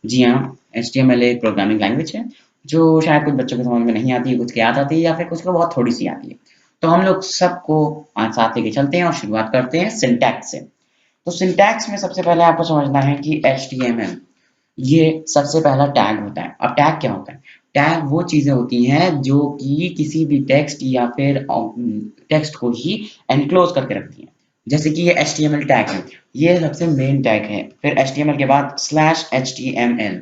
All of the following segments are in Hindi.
जी हाँ, HTML एक प्रोग्रामिंग लैंग्वेज है जो शायद कुछ बच्चों को समझ में नहीं आती है, कुछ की याद आती है या फिर कुछ को बहुत थोड़ी सी आती है। तो हम लोग सबको आज साथ लेके चलते हैं और शुरुआत करते हैं सिंटैक्स से। तो सिंटैक्स में सबसे पहले आपको समझना है कि HTML ये सबसे पहला टैग होता है। अब टैग क्या होता है? टैग वो चीजें होती हैं जो कि किसी भी टेक्स्ट या फिर टेक्स्ट को ही एनक्लोज करके रखती हैं। जैसे कि ये HTML टैग है, ये सबसे मेन टैग है। फिर HTML के बाद /HTML।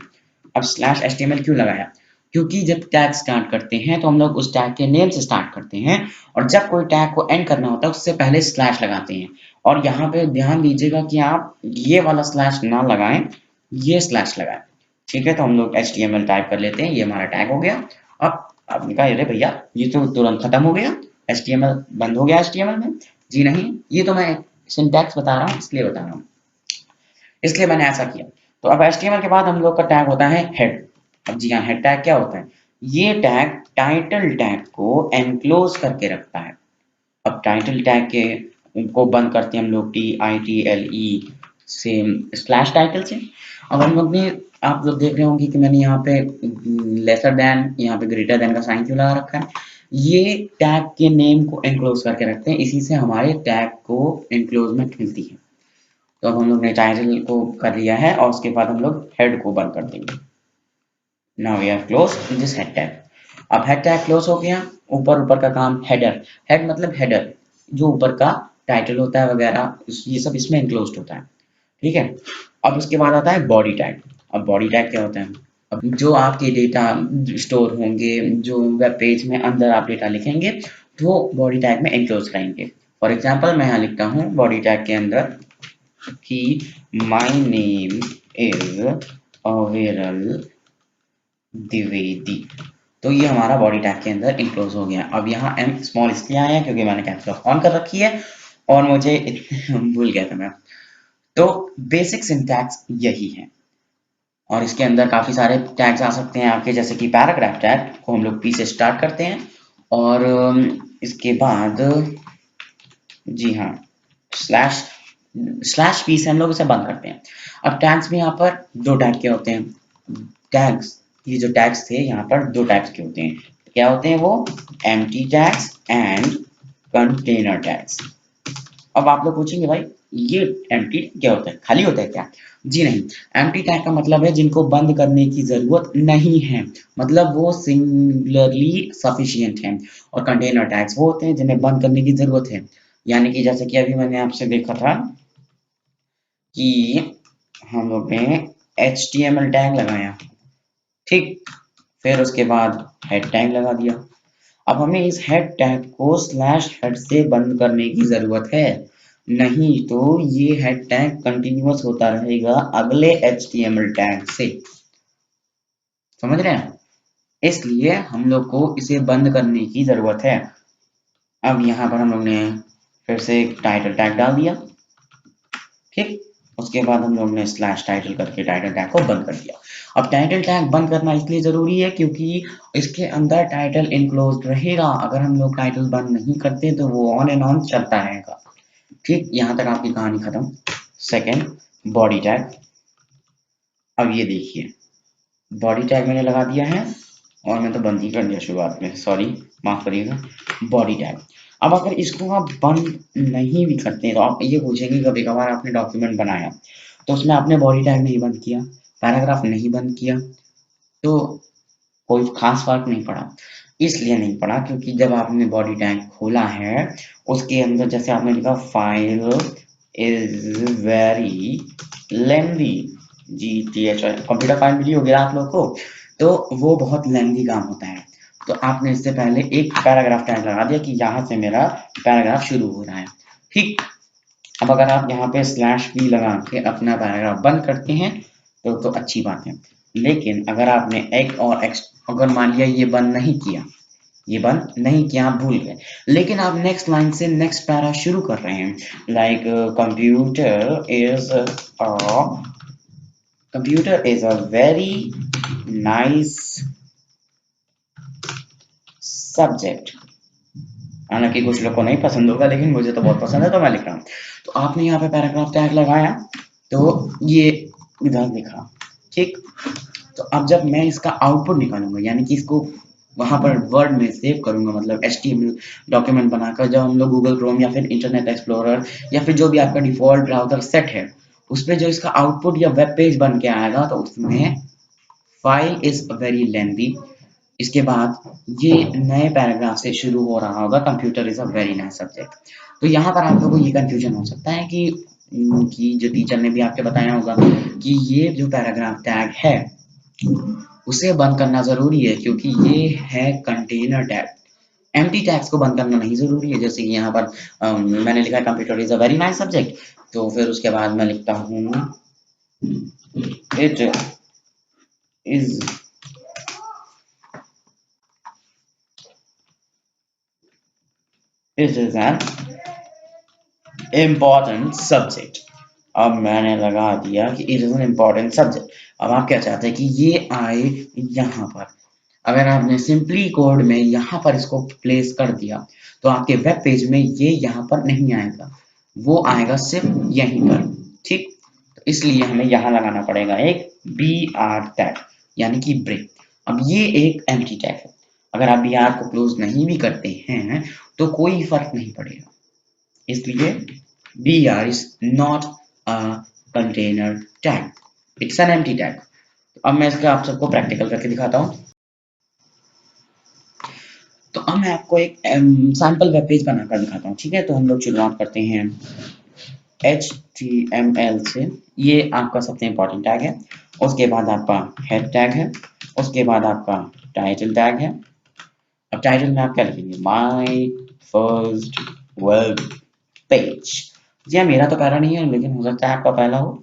अब /HTML क्यों लगाया? क्योंकि जब टैग स्टार्ट करते हैं तो हम लोग उस टैग के नेम से स्टार्ट करते हैं और जब कोई टैग को एंड करना होता है उससे पहले स्लैश लगाते हैं। और यहाँ पे ध्यान दीजिएगा कि आप ये वाला स्लैश ना लगाएं, ये स्लैश लगाएं। ठीक है, तो हम लोग HTML टाइप कर लेते हैं, ये हमारा टैग हो गया। अब आपने कहा अरे भैया ये तो तुरंत खत्म हो गया, HTML बंद हो गया HTML में। जी नहीं, ये तो मैं सिंटैक्स बता रहा हूँ इसलिए बता रहा हूँ, इसलिए मैंने ऐसा किया। तो अब HTML के बाद हम लोग का टैग होता है हेड। अब जी हाँ, हेड टैग क्या होता है? ये टैग टाइटल टैग को एनक्लोज करके रखता है। अब टाइटल टैग के को बंद करते हैं हम लोग TITLE से स्लैश टाइटल से। अब हम लोग ने आप लोग देख रहे होंगे कि मैंने यहाँ पे लेसर देन, यहाँ पे ग्रेटर देन का साइन क्यों लगा रखा है? ये टैग के नेम को एनक्लोज करके रखते हैं, इसी से हमारे टैग को एनक्लोजमेंट मिलती है। तो अब हम लोग ने टाइटल को कर लिया है और उसके बाद हम लोग हेड को बंद कर देंगे। Now we have close this head tag. अब हेड टैग क्लोज हो गया। ऊपर ऊपर का काम हेडर, हेड मतलब हेडर, जो ऊपर का टाइटल होता है वगैरह, ये सब इसमें इंक्लोज्ड होता है। ठीक है, अब उसके बाद आता है बॉडी टैग। अब बॉडी टैग क्या होता है? अब जो आपके डेटा स्टोर होंगे, जो वेब पेज में अंदर आप डेटा लिखेंगे, वो बॉडी टैग में इंक्लोज रहेंगे। फॉर एग्जाम्पल मैं यहाँ लिखता हूँ बॉडी टैग के अंदर कि माई नेम इज अविरल द्विवेदी। तो ये हमारा बॉडी टैग के अंदर इंक्लोज हो गया। अब यहाँ एम स्मॉल इसलिए आया है क्योंकि मैंने कैप्स लॉक ऑन कर रखी है और मुझे भूल गया था मैं। तो बेसिक सिंटैक्स यही है और इसके अंदर काफी सारे टैग्स आ सकते हैं आपके, जैसे कि पैराग्राफ टैग को हम लोग पी से स्टार्ट करते हैं और इसके बाद जी हाँ स्लैश स्लैश पी से हम लोग इसे बंद करते हैं। अब टैग्स में यहाँ पर दो टाइप के होते हैं। टैग्स, ये जो टैग्स थे यहाँ पर दो टाइप्स के होते हैं। क्या होते हैं वो? Empty tags and container tags. अब आप लोग पूछेंगे भाई ये एम्प्टी क्या होता है, खाली होता है क्या? जी नहीं, एम्प्टी टैग का मतलब है जिनको बंद करने की जरूरत नहीं है, मतलब वो सिंगुलरली सफिशिएंट है। और कंटेनर टैग्स वो होते हैं जिन्हें बंद करने की जरूरत है। यानी कि जैसे कि अभी मैंने आपसे देखा था कि हम लोग ने HTML टैग लगाया, ठीक, फिर उसके बाद हेड टैग लगा दिया। अब हमें इस हेड टैग को स्लैश हेड से बंद करने की जरूरत है, नहीं तो ये हेड टैग कंटिन्यूअस होता रहेगा अगले HTML टैग से। समझ रहे हैं? इसलिए हम लोग को इसे बंद करने की जरूरत है। अब यहाँ पर हम लोग ने फिर से एक टाइटल टैग डाल दिया, ठीक, उसके बाद हम लोग ने स्लैश टाइटल करके टाइटल टैग को बंद कर दिया। अब टाइटल टैग बंद करना इसलिए जरूरी है क्योंकि इसके अंदर टाइटल इनक्लोज्ड रहेगा। अगर हम लोग टाइटल बंद नहीं करते तो वो ऑन एंड ऑन चलता रहेगा। ठीक, यहाँ तक आपकी कहानी खत्म। Second, body tag. अब ये देखिए बॉडी टैग मैंने लगा दिया है और मैं तो बंद ही कर दिया शुरुआत में, सॉरी माफ करिएगा। बॉडी टैग, अब अगर इसको आप बंद नहीं भी करते तो आप ये पूछेंगे कभी कभार आपने डॉक्यूमेंट बनाया तो उसमें आपने बॉडी टैग नहीं बंद किया, पैराग्राफ नहीं बंद किया, तो कोई खास फर्क नहीं पड़ा। इसलिए नहीं पड़ा क्योंकि जब आपने बॉडी टैग खोला है उसके अंदर जैसे आपने लिखा file is very lengthy, GTH computer file मिली होगी आप लोग को, तो वो बहुत लेंदी काम होता है। तो आपने इससे पहले एक पैराग्राफ टैग लगा दिया कि यहाँ से मेरा पैराग्राफ शुरू हो रहा है, ठीक। अब अगर आप यहाँ पे /p लगा के अपना पैराग्राफ बंद करते हैं तो अच्छी बात है। लेकिन अगर आपने एक और अगर मान लिया ये बंद नहीं किया, ये बंद नहीं किया, आप भूल गए, लेकिन आप नेक्स्ट लाइन से नेक्स्ट पैरा शुरू कर रहे हैं, like computer is a very nice subject. हालांकि कुछ लोग को नहीं पसंद होगा लेकिन मुझे तो बहुत पसंद है तो मैं लिख रहा हूँ। तो आपने यहाँ पे पैराग्राफ टैग लगाया तो ये इधर लिखा, ठीक। तो अब जब मैं इसका आउटपुट निकालूंगा, यानी कि इसको वहां पर वर्ड में सेव करूंगा, मतलब HTML डॉक्यूमेंट बनाकर, जब हम लोग गूगल क्रोम या फिर इंटरनेट एक्सप्लोरर या फिर जो भी आपका डिफॉल्ट ब्राउजर सेट है उस पर जो इसका आउटपुट या वेब पेज बन के आएगा, तो उसमें फाइल इज वेरी लेंथी। इसके बाद ये नए पैराग्राफ से शुरू हो रहा होगा, computer is a very nice subject. तो यहाँ पर आप लोगों को ये कंफ्यूजन हो सकता है कि जो टीचर ने भी आपके बताया होगा कि ये जो पैराग्राफ टैग है उसे बंद करना जरूरी है, क्योंकि ये है कंटेनर टैग। एम्प्टी टैग्स को बंद करना नहीं जरूरी है। जैसे कि यहाँ पर मैंने लिखा है computer is a very nice subject, तो फिर उसके बाद मैं लिखता हूँ it is an important subject. अब मैंने लगा दिया कि it is an important subject. अब आप क्या चाहते हैं कि ये आए यहाँ पर। अगर आपने सिंपली कोड में यहाँ पर इसको प्लेस कर दिया तो आपके वेब पेज में ये यहाँ पर नहीं आएगा, वो आएगा सिर्फ यहीं पर। ठीक, तो इसलिए हमें यहाँ लगाना पड़ेगा एक BR टैग, यानी कि ब्रेक। अब ये एक एम्प्टी टैग है, अगर आप BR को क्लोज नहीं भी करते हैं तो कोई फर्क नहीं पड़ेगा, इसलिए BR is not a container tag, it's an empty tag। अब मैं इसका आप सबको प्रैक्टिकल करके दिखाता हूँ। तो अब मैं आपको एक सैंपल वेब पेज बनाकर दिखाता हूँ, ठीक है। तो हम लोग शुरुआत करते हैं HTML से। ये आपका सबसे इम्पोर्टेंट टैग है। उसके बाद आपका हेड टैग है, उसके बाद आपका टाइटल टैग है। अब टाइटल में आप क्या लिखेंगे, माई फर्स्ट वेब पेज। जी हाँ, मेरा तो पहला नहीं है, लेकिन हो सकता है आपका पहला हो।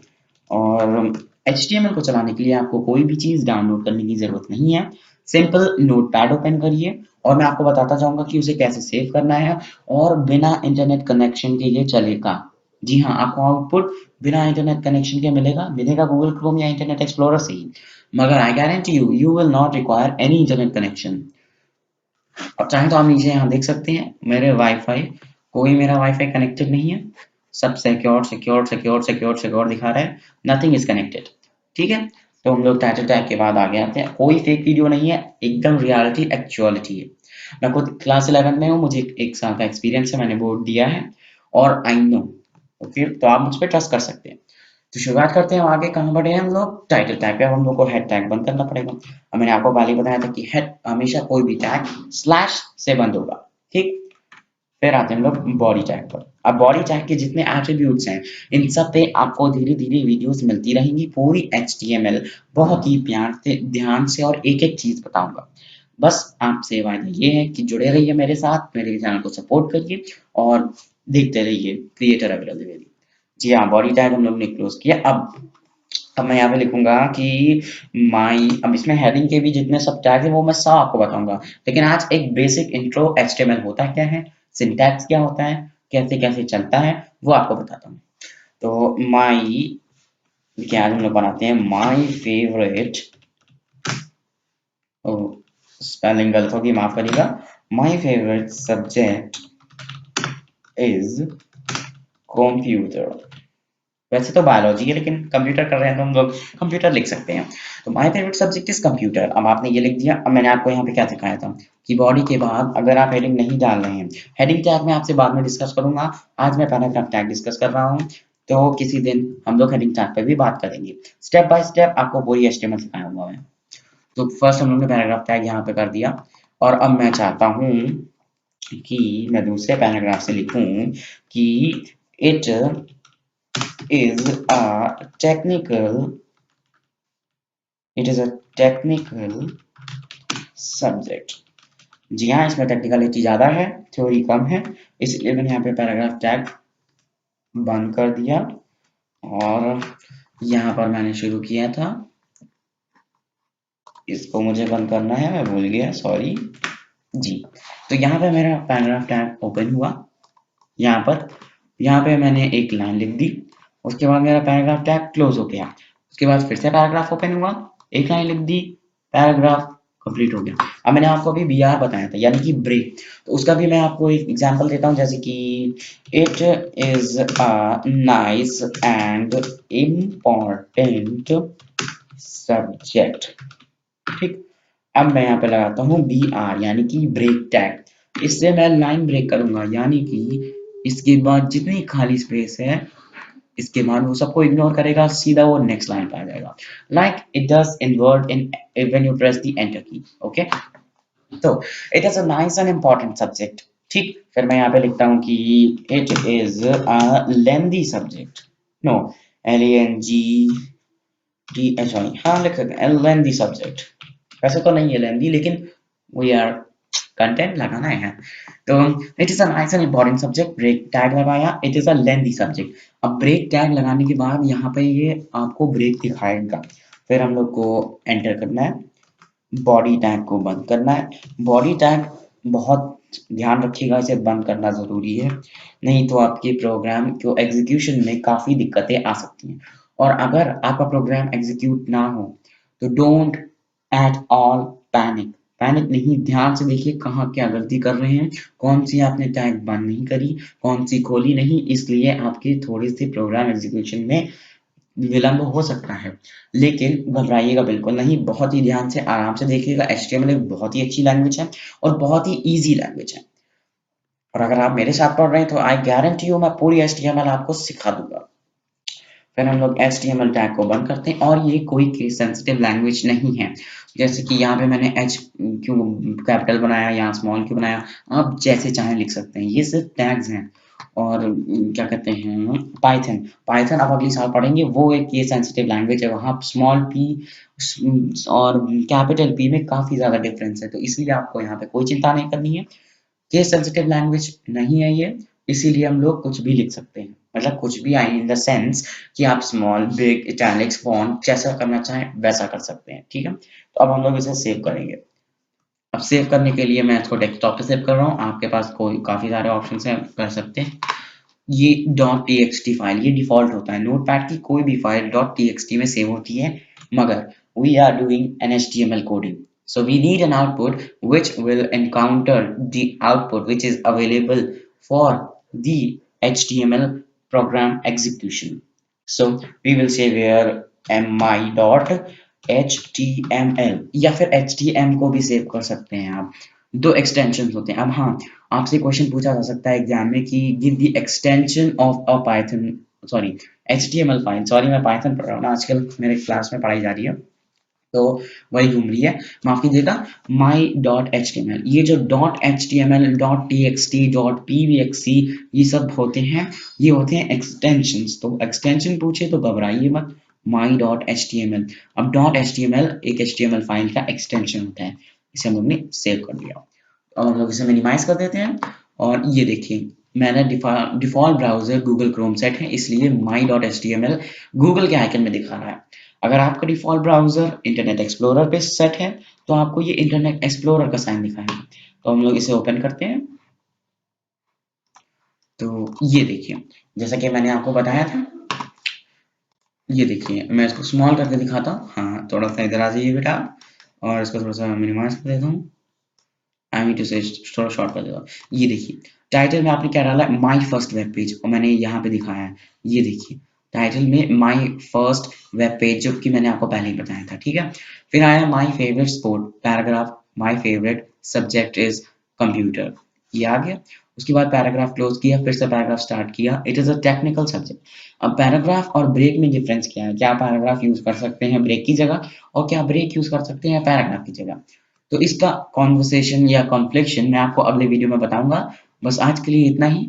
और HTML को चलाने के लिए आपको कोई भी चीज़ डाउनलोड करने की ज़रूरत नहीं है। सिंपल नोटपैड ओपन करिए और मैं आपको बताता जाऊंगा कि उसे कैसे सेव करना है, और बिना इंटरनेट कनेक्शन के ये चलेगा। जी हाँ, आपको आउटपुट बिना इंटरनेट कनेक्शन के मिलेगा गूगल क्रोम या इंटरनेट एक्सप्लोरर से ही। मगर I guarantee you will not require any internet connection. अब चाहे तो आप नीचे यहाँ देख सकते हैं मेरे वाईफाई, कोई मेरा वाईफाई कनेक्टेड नहीं है, सब secure secure secure secure secure दिखा रहा है, नथिंग इज कनेक्टेड। ठीक है, तो हम लोग टाइटल टैग के बाद आगे आते हैं। कोई फेक वीडियो नहीं है, एकदम रियलिटी एक्चुअलिटी है। मैं खुद क्लास 11 में हूँ, मुझे एक साल का एक्सपीरियंस है, मैंने बोर्ड दिया है और आई नो। ओके, तो आप मुझ पर ट्रस्ट कर सकते हैं। तो शुरुआत करते हैं, आगे कहाँ बढ़े हैं हम लोग, टाइटल टैग पे। हम लोग को हेड टैग बंद करना पड़ेगा। अब मैंने आपको पहले ही बताया था कि हेड हमेशा कोई भी टैग स्लैश से बंद होगा। ठीक, फिर आते हैं हम लोग बॉडी टैग पर। अब बॉडी टैग के जितने एट्रीब्यूट्स हैं इन सब पे आपको धीरे धीरे वीडियोस मिलती रहेंगी, पूरी HTML बहुत ही प्यार से ध्यान से, और एक एक चीज बताऊंगा। बस आपसे वादा ये है कि जुड़े रहिए मेरे साथ, मेरे चैनल को सपोर्ट करिए और देखते रहिए क्रिएटर अवेलेबिलिटी। जी हाँ, बॉडी टैग हम लोग ने क्लोज किया। अब मैं यहाँ पे लिखूंगा कि माई, अब इसमें हेडिंग के भी जितने सब टैग है वो मैं सब आपको बताऊंगा, लेकिन आज एक बेसिक इंट्रो HTML होता क्या है, सिंटैक्स क्या होता है, कैसे कैसे चलता है, वो आपको बताता हूँ। तो माई, क्या आज हम लोग बनाते हैं माई फेवरेट, स्पेलिंग गलत होगी माफ करिएगा, my favourite subject is computer. वैसे तो बायोलॉजी है, लेकिन कंप्यूटर कर रहे हैं तो हम लोग कंप्यूटर लिख सकते हैं। तो my favourite subject is computer. अब आपने ये लिख दिया। अब मैंने आपको यहाँ पे क्या सिखाया था कि बॉडी के बाद अगर आप हेडिंग नहीं डाल रहे हैं, हेडिंग टैग मैं आपसे बाद में डिस्कस करूंगा, आज मैं पैराग्राफ टैग डिस्कस कर रहा हूँ। तो किसी दिन हम लोग हेडिंग टैग पे भी बात करेंगे, स्टेप बाय स्टेप आपको पूरी HTML सिखाऊंगा मैं। तो फर्स्ट हम लोग ने पैराग्राफ टैग यहाँ पे कर दिया, और अब मैं चाहता हूँ कि मैं दूसरे पैराग्राफ से लिखूं कि it is a technical it is a technical subject। जी हाँ, इसमें टेक्निकलिटी ज्यादा है, थ्योरी कम है, इसलिए मैंने यहाँ पे पैराग्राफ टैग बंद कर दिया। और यहाँ पर मैंने शुरू किया था, इसको मुझे बंद करना है, मैं भूल गया, सॉरी जी। तो यहाँ पे मेरा पैराग्राफ टैग ओपन हुआ, यहाँ पे मैंने एक लाइन लिख दी, उसके बाद मेरा पैराग्राफ टैग क्लोज हो गया। उसके बाद फिर से पैराग्राफ ओपन हुआ, एक लाइन लिख दी, पैराग्राफ कंप्लीट हो गया। अब मैंने आपको अभी BR बताया था, यानी कि ब्रेक, तो उसका भी मैं आपको एक एग्जांपल देता हूँ, जैसे कि it is a nice and important subject. ठीक, अब मैं यहाँ पे लगाता हूँ BR यानी कि ब्रेक टैग। इससे मैं लाइन ब्रेक करूंगा, यानी कि इसके बाद जितनी खाली स्पेस है इसके बाद वो सबको इग्नोर करेगा, सीधा वो नेक्स्ट लाइन पे आ जाएगा, like it does in Word in when you press the enter key. Okay, तो it is a nice and important subject. ठीक, फिर मैं यहाँ पे लिखता हूँ कि it is a lengthy subject. No, LENGTH, हाँ लिख सकते हैं लेंदी सब्जेक्ट। वैसे तो नहीं है लेंदी, लेकिन वी आर कंटेंट लगाना है। तो it is a nice and important subject, break tag लगाया, it is a lengthy subject. अब ब्रेक टैग लगाने के बाद यहाँ पे ये आपको ब्रेक दिखाएगा, फिर हम लोग को एंटर करना है, बॉडी टैग को बंद करना है। बॉडी टैग बहुत ध्यान रखिएगा, इसे बंद करना ज़रूरी है, नहीं तो आपके प्रोग्राम को एग्जीक्यूशन में काफ़ी दिक्कतें आ सकती हैं। और अगर आपका प्रोग्राम एग्जीक्यूट ना हो तो don't at all panic. Panic नहीं, ध्यान से देखिए कहाँ क्या गलती कर रहे हैं, कौन सी आपने टैग बंद नहीं करी, कौन सी खोली नहीं, इसलिए आपके थोड़ी सी प्रोग्राम एग्जीक्यूशन में विलंब हो सकता है। लेकिन घबराइएगा बिल्कुल नहीं, बहुत ही ध्यान से आराम से देखिएगा। HTML एक बहुत ही अच्छी लैंग्वेज है और बहुत ही ईजी लैंग्वेज है, और अगर आप मेरे साथ पढ़ रहे हैं तो आई गारंटी यू मैं पूरी HTML आपको सिखा दूंगा। फिर हम लोग HTML टैग को बंद करते हैं, और ये कोई केस सेंसिटिव लैंग्वेज नहीं है। जैसे कि यहाँ पे मैंने H क्यों कैपिटल बनाया, यहाँ स्मॉल क्यों बनाया, आप जैसे चाहें लिख सकते हैं, ये सिर्फ टैग्स हैं। और क्या कहते हैं, पाइथन, पाइथन आप अगली साल पढ़ेंगे, वो एक केस सेंसिटिव लैंग्वेज है, वहाँ स्मॉल p और कैपिटल P में काफ़ी ज़्यादा डिफरेंस है, तो इसलिए आपको यहाँ पे कोई चिंता नहीं करनी है। केस सेंसिटिव लैंग्वेज नहीं है ये, इसीलिए हम लोग कुछ भी लिख सकते हैं, मतलब कुछ भी आई इन द सेंस कि आप स्मॉल, बिग, इटैलिक्स, फॉन्ट जैसा करना चाहें वैसा कर सकते हैं। ठीक है, तो अब हम लोग इसे सेव करेंगे। अब सेव करने के लिए मैं इसको डेस्कटॉप पे सेव कर रहा हूँ, आपके पास कोई काफ़ी सारे ऑप्शन हैं, कर सकते हैं। ये .txt फाइल, ये डिफ़ॉल्ट होता है, नोटपैड की कोई भी फाइल .txt में सेव होती है, मगर we are doing an HTML coding. So we need an output which will encounter the output which is available for the HTML program execution. So we will say where my.html या फिर htm को भी सेव कर सकते हैं आप, दो एक्सटेंशन होते हैं। अब हाँ, आपसे क्वेश्चन पूछा जा सकता है एग्जाम में कि give the extension of a Python, sorry HTML file, sorry मैं पाइथन पढ़ रहा हूँ ना आजकल, मेरे क्लास में पढ़ाई जा रही है तो वही घूम रही है, माफ कीजिएगा। my.html, ये जो .html, .txt, .pvxc ये सब होते हैं, ये होते हैं एक्सटेंशंस। तो एक्सटेंशन पूछे तो घबराइए मत, my.html। अब .html एक HTML फाइल का एक्सटेंशन होता है, इसे हम लोग ने सेव कर दिया, और हम लोग इसे मिनिमाइज कर देते हैं। और ये देखिए मैंने default browser Google Chrome set है, इसलिए my.html गूगल के आइकन में दिखा रहा है। अगर आपका डिफ़ॉल्ट ब्राउज़र इंटरनेट एक्सप्लोरर पे सेट है तो आपको ये इंटरनेट एक्सप्लोरर का साइन दिखाएगा। तो हम लोग इसे ओपन करते हैं, तो ये देखिए जैसा कि मैंने आपको बताया था, ये देखिए मैं इसको स्मॉल करके दिखाता हूँ। हाँ, थोड़ा सा इधर आ जाइए बेटा, और इसको थोड़ा सा मिनिमाइज कर देता हूँ, आई मीन टू से थोड़ा शॉर्ट कर देता हूँ। ये देखिए टाइटल में आपने क्या डाला, माय फर्स्ट वेब पेज, और मैंने यहाँ पे दिखाया है, ये देखिए टाइटल में माय फर्स्ट वेब पेज, जो कि मैंने आपको पहले ही बताया था। ठीक है, फिर आया my favourite sport paragraph, my favourite subject is computer, ये आ गया। उसके बाद पैराग्राफ क्लोज किया, फिर से पैराग्राफ स्टार्ट किया, it is a technical subject. अब पैराग्राफ और ब्रेक में डिफरेंस क्या है, क्या पैराग्राफ यूज कर सकते हैं ब्रेक की जगह, और क्या ब्रेक यूज कर सकते हैं पैराग्राफ की जगह, तो इसका कॉन्वर्सेशन या कॉन्फ्लिक्शन मैं आपको अगले वीडियो में बताऊंगा। बस आज के लिए इतना ही।